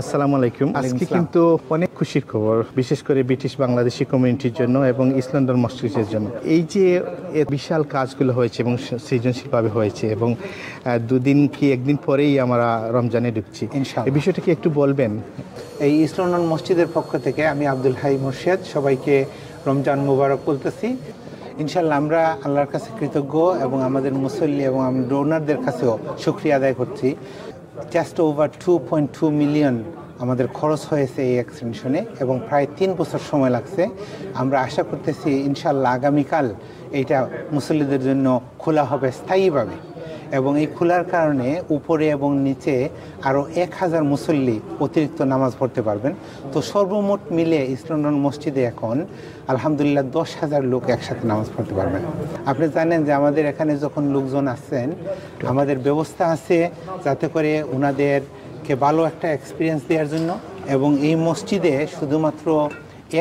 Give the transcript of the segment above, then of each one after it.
আসসালামু আলাইকুম। আজকে কিন্তু অনেক খুশির খবর, বিশেষ করে ব্রিটিশ বাংলাদেশি কমিউনিটির জন্য এবং ইস্ট লন্ডন মসজিদের জন্য। এই যে বিশাল কাজগুলো হয়েছে এবং সৃজনশীলভাবে হয়েছে এবং একদিন পরেই আমরা রমজানে ঢুকছি, এই বিষয়টা কি একটু বলবেন? এই ইস্ট লন্ডন মসজিদের পক্ষ থেকে আমি আব্দুল হাই মুর্শেদ সবাইকে রমজান মুবারক বলতেছি। ইনশাল্লাহ আমরা আল্লাহর কাছে কৃতজ্ঞ এবং আমাদের মুসল্লি এবং ডোনারদের কাছেও শুকরিয়া আদায় করছি। জাস্ট ওভার 2.2 মিলিয়ন আমাদের খরচ হয়েছে এই এক্সটেনশনে এবং প্রায় 3 বছর সময় লাগছে। আমরা আশা করতেছি ইনশাল্লাহ আগামীকাল এইটা মুসল্লিদের জন্য খোলা হবে স্থায়ীভাবে, এবং এই খোলার কারণে উপরে এবং নিচে আরও 1000 মুসল্লি অতিরিক্ত নামাজ পড়তে পারবেন। তো সর্বমোট মিলে ইস্ট লন্ডন মসজিদে এখন আলহামদুলিল্লাহ 10,000 লোক একসাথে নামাজ পড়তে পারবেন। আপনি জানেন যে আমাদের এখানে যখন লোকজন আসছেন, আমাদের ব্যবস্থা আছে যাতে করে ওনাদেরকে ভালো একটা এক্সপিরিয়েন্স দেওয়ার জন্য। এবং এই মসজিদে শুধুমাত্র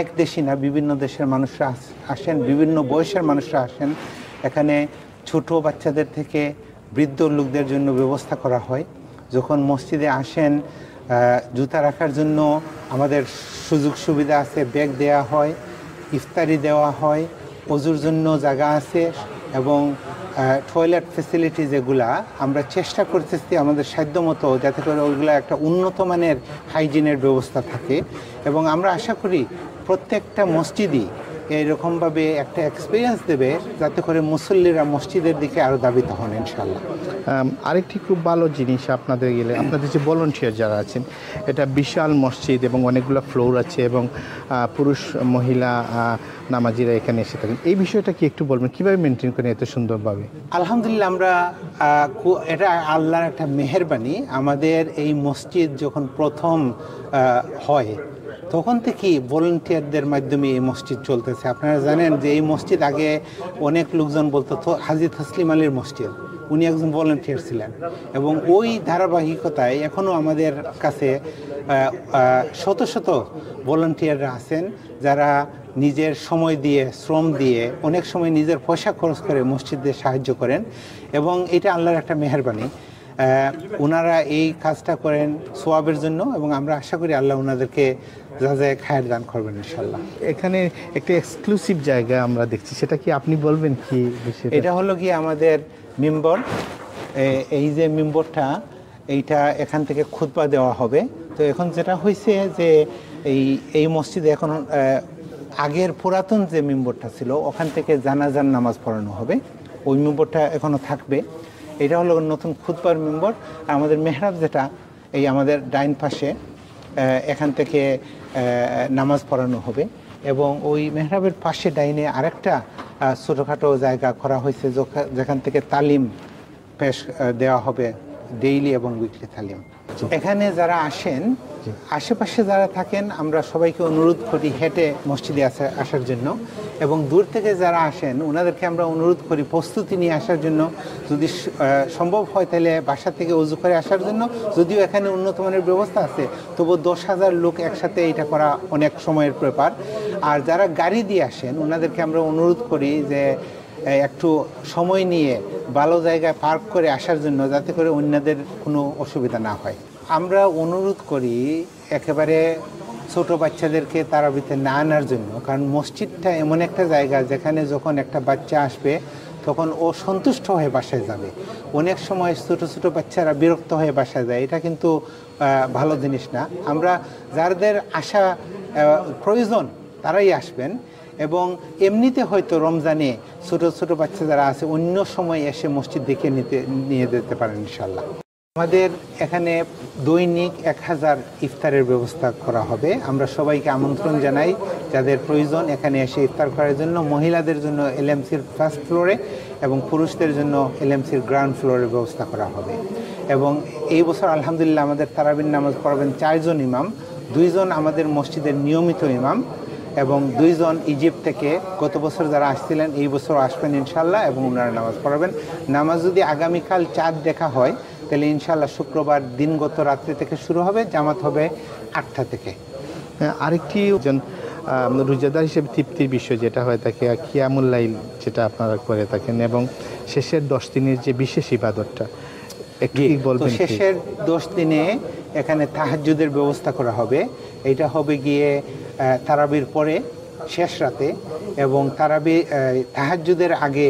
এক দেশই না, বিভিন্ন দেশের মানুষরা আসেন, বিভিন্ন বয়সের মানুষরা আসেন। এখানে ছোট বাচ্চাদের থেকে বৃদ্ধ লোকদের জন্য ব্যবস্থা করা হয়। যখন মসজিদে আসেন জুতা রাখার জন্য আমাদের সুযোগ সুবিধা আছে, ব্যাগ দেওয়া হয়, ইফতারি দেওয়া হয়, ওজুর জন্য জায়গা আছে এবং টয়লেট ফেসিলিটি যেগুলা আমরা চেষ্টা করতেছি আমাদের সাধ্যমতো যাতে করে ওইগুলো একটা উন্নত মানের হাইজিনের ব্যবস্থা থাকে। এবং আমরা আশা করি প্রত্যেকটা মসজিদই এইরকমভাবে একটা এক্সপিরিয়েন্স দেবে যাতে করে মুসল্লিরা মসজিদের দিকে আরও ধাবিত হন ইনশাল্লাহ। আরেকটি খুব ভালো জিনিস আপনাদের যে ভলান্টিয়ার যারা আছেন, এটা বিশাল মসজিদ এবং অনেকগুলো ফ্লোর আছে এবং পুরুষ মহিলা নামাজিরা এখানে এসে থাকেন। এই বিষয়টা কি একটু বলবেন, কীভাবে মেনটেন করেন এত সুন্দরভাবে? আলহামদুলিল্লাহ, আমরা এটা আল্লাহর একটা মেহেরবানি। আমাদের এই মসজিদ যখন প্রথম হয় তখন থেকেই ভলান্টিয়ারদের মাধ্যমে এই মসজিদ চলতেছে। আপনারা জানেন যে এই মসজিদ আগে অনেক লোকজন বলতো হাজী তসলিম আলীর মসজিদ, উনি একজন ভলান্টিয়ার ছিলেন এবং ওই ধারাবাহিকতায় এখনও আমাদের কাছে শত শত ভলান্টিয়াররা আছেন যারা নিজের সময় দিয়ে, শ্রম দিয়ে, অনেক সময় নিজের পয়সা খরচ করে মসজিদে সাহায্য করেন এবং এটা আল্লাহর একটা মেহেরবানি। ওনারা এই কাজটা করেন সোয়াবের জন্য এবং আমরা আশা করি আল্লাহ ওনাদেরকে যা যায় খায়ের দান করবেন ইনশাল্লাহ। এখানে একটা এক্সক্লুসিভ জায়গা আমরা দেখছি, সেটা কি আপনি বলবেন কি? এটা হলো কি আমাদের মিম্বর। এই যে মিম্বরটা, এইটা এখান থেকে খুতবা দেওয়া হবে। তো এখন যেটা হয়েছে যে এই মসজিদে এখন আগের পুরাতন যে মিম্বরটা ছিল ওখান থেকে জানাজার নামাজ পড়ানো হবে, ওই মিম্বরটা এখনও থাকবে। এটা হলো নতুন খুতবার মেম্বর। আমাদের মেহরাব যেটা এই আমাদের ডাইন পাশে, এখান থেকে নামাজ পড়ানো হবে এবং ওই মেহরাবের পাশে ডাইনে আরেকটা ছোটোখাটো জায়গা করা হয়েছে যেখান থেকে তালিম পেশ দেওয়া হবে, ডেইলি এবং উইকলি তালিম। এখানে যারা আসেন, আশেপাশে যারা থাকেন, আমরা সবাইকে অনুরোধ করি হেঁটে মসজিদে আসার জন্য, এবং দূর থেকে যারা আসেন ওনাদেরকে আমরা অনুরোধ করি প্রস্তুতি নিয়ে আসার জন্য। যদি সম্ভব হয় তাহলে বাসা থেকে উজু করে আসার জন্য। যদিও এখানে উন্নত মানের ব্যবস্থা আছে, তবু 10,000 লোক একসাথে এটা করা অনেক সময়ের ব্যাপার। আর যারা গাড়ি দিয়ে আসেন ওনাদেরকে আমরা অনুরোধ করি যে একটু সময় নিয়ে ভালো জায়গায় পার্ক করে আসার জন্য, যাতে করে অন্যদের কোনো অসুবিধা না হয়। আমরা অনুরোধ করি একেবারে ছোট বাচ্চাদেরকে তারাবিতে না আনার জন্য, কারণ মসজিদটা এমন একটা জায়গা যেখানে যখন একটা বাচ্চা আসবে তখন ও সন্তুষ্ট হয়ে বাসায় যাবে। অনেক সময় ছোট ছোট বাচ্চারা বিরক্ত হয়ে বাসায় যায়, এটা কিন্তু ভালো জিনিস না। আমরা যাদের আসা প্রয়োজন তারাই আসবেন, এবং এমনিতে হয়তো রমজানে ছোট ছোট বাচ্চা যারা আছে অন্য সময় এসে মসজিদ দেখে নিয়ে যেতে পারেন ইনশাল্লাহ। আমাদের এখানে দৈনিক 1000 ইফতারের ব্যবস্থা করা হবে। আমরা সবাইকে আমন্ত্রণ জানাই যাদের প্রয়োজন এখানে এসে ইফতার করার জন্য। মহিলাদের জন্য এলএমসির ফার্স্ট ফ্লোরে এবং পুরুষদের জন্য এলএমসির গ্রাউন্ড ফ্লোরের ব্যবস্থা করা হবে। এবং এই বছর আলহামদুলিল্লাহ আমাদের তারাবির নামাজ পড়াবেন 4 জন ইমাম, 2 জন আমাদের মসজিদের নিয়মিত ইমাম এবং 2 জন ইজিপ্ট থেকে গত বছর যারা আসছিলেন এই বছর আসবেন ইনশাল্লাহ, এবং ওনারা নামাজ পড়াবেন। নামাজ যদি আগামীকাল চাঁদ দেখা হয় তাহলে ইনশাল্লাহ শুক্রবার দিনগত রাত্রি থেকে শুরু হবে, জামাত হবে 8টা থেকে। আরেকটি রোজাদার হিসেবে তৃপ্তির বিষয় যেটা হয়ে থাকে কিয়ামুল লাইল, যেটা আপনারা করে থাকেন, এবং শেষের 10 দিনের যে বিশেষ ইবাদতটা, একটু কি তো বলবেন? শেষের 10 দিনে এখানে তাহাজ্জুদের ব্যবস্থা করা হবে। এটা হবে গিয়ে তারাবির পরে শেষ রাতে, এবং তাহাজ্জুদের আগে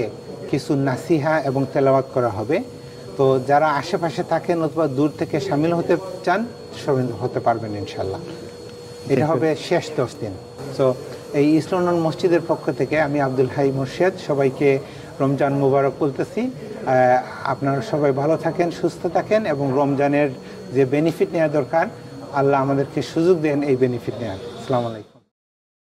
কিছু নাসিহা এবং তেলাওয়াত করা হবে। তো যারা আশেপাশে থাকেন অথবা দূর থেকে শামিল হতে চান সবাই হতে পারবেন ইনশাল্লাহ। এটা হবে শেষ 10 দিন। তো এই ইস্ট লন্ডন মসজিদের পক্ষ থেকে আমি আব্দুল হাই মোর্শেদ সবাইকে রমজান মুবারক বলতেছি। আপনারা সবাই ভালো থাকেন, সুস্থ থাকেন, এবং রমজানের যে বেনিফিট নেওয়া দরকার আল্লাহ আমাদেরকে সুযোগ দেন এই বেনিফিট নেওয়ার। আসসালামু আলাইকুম।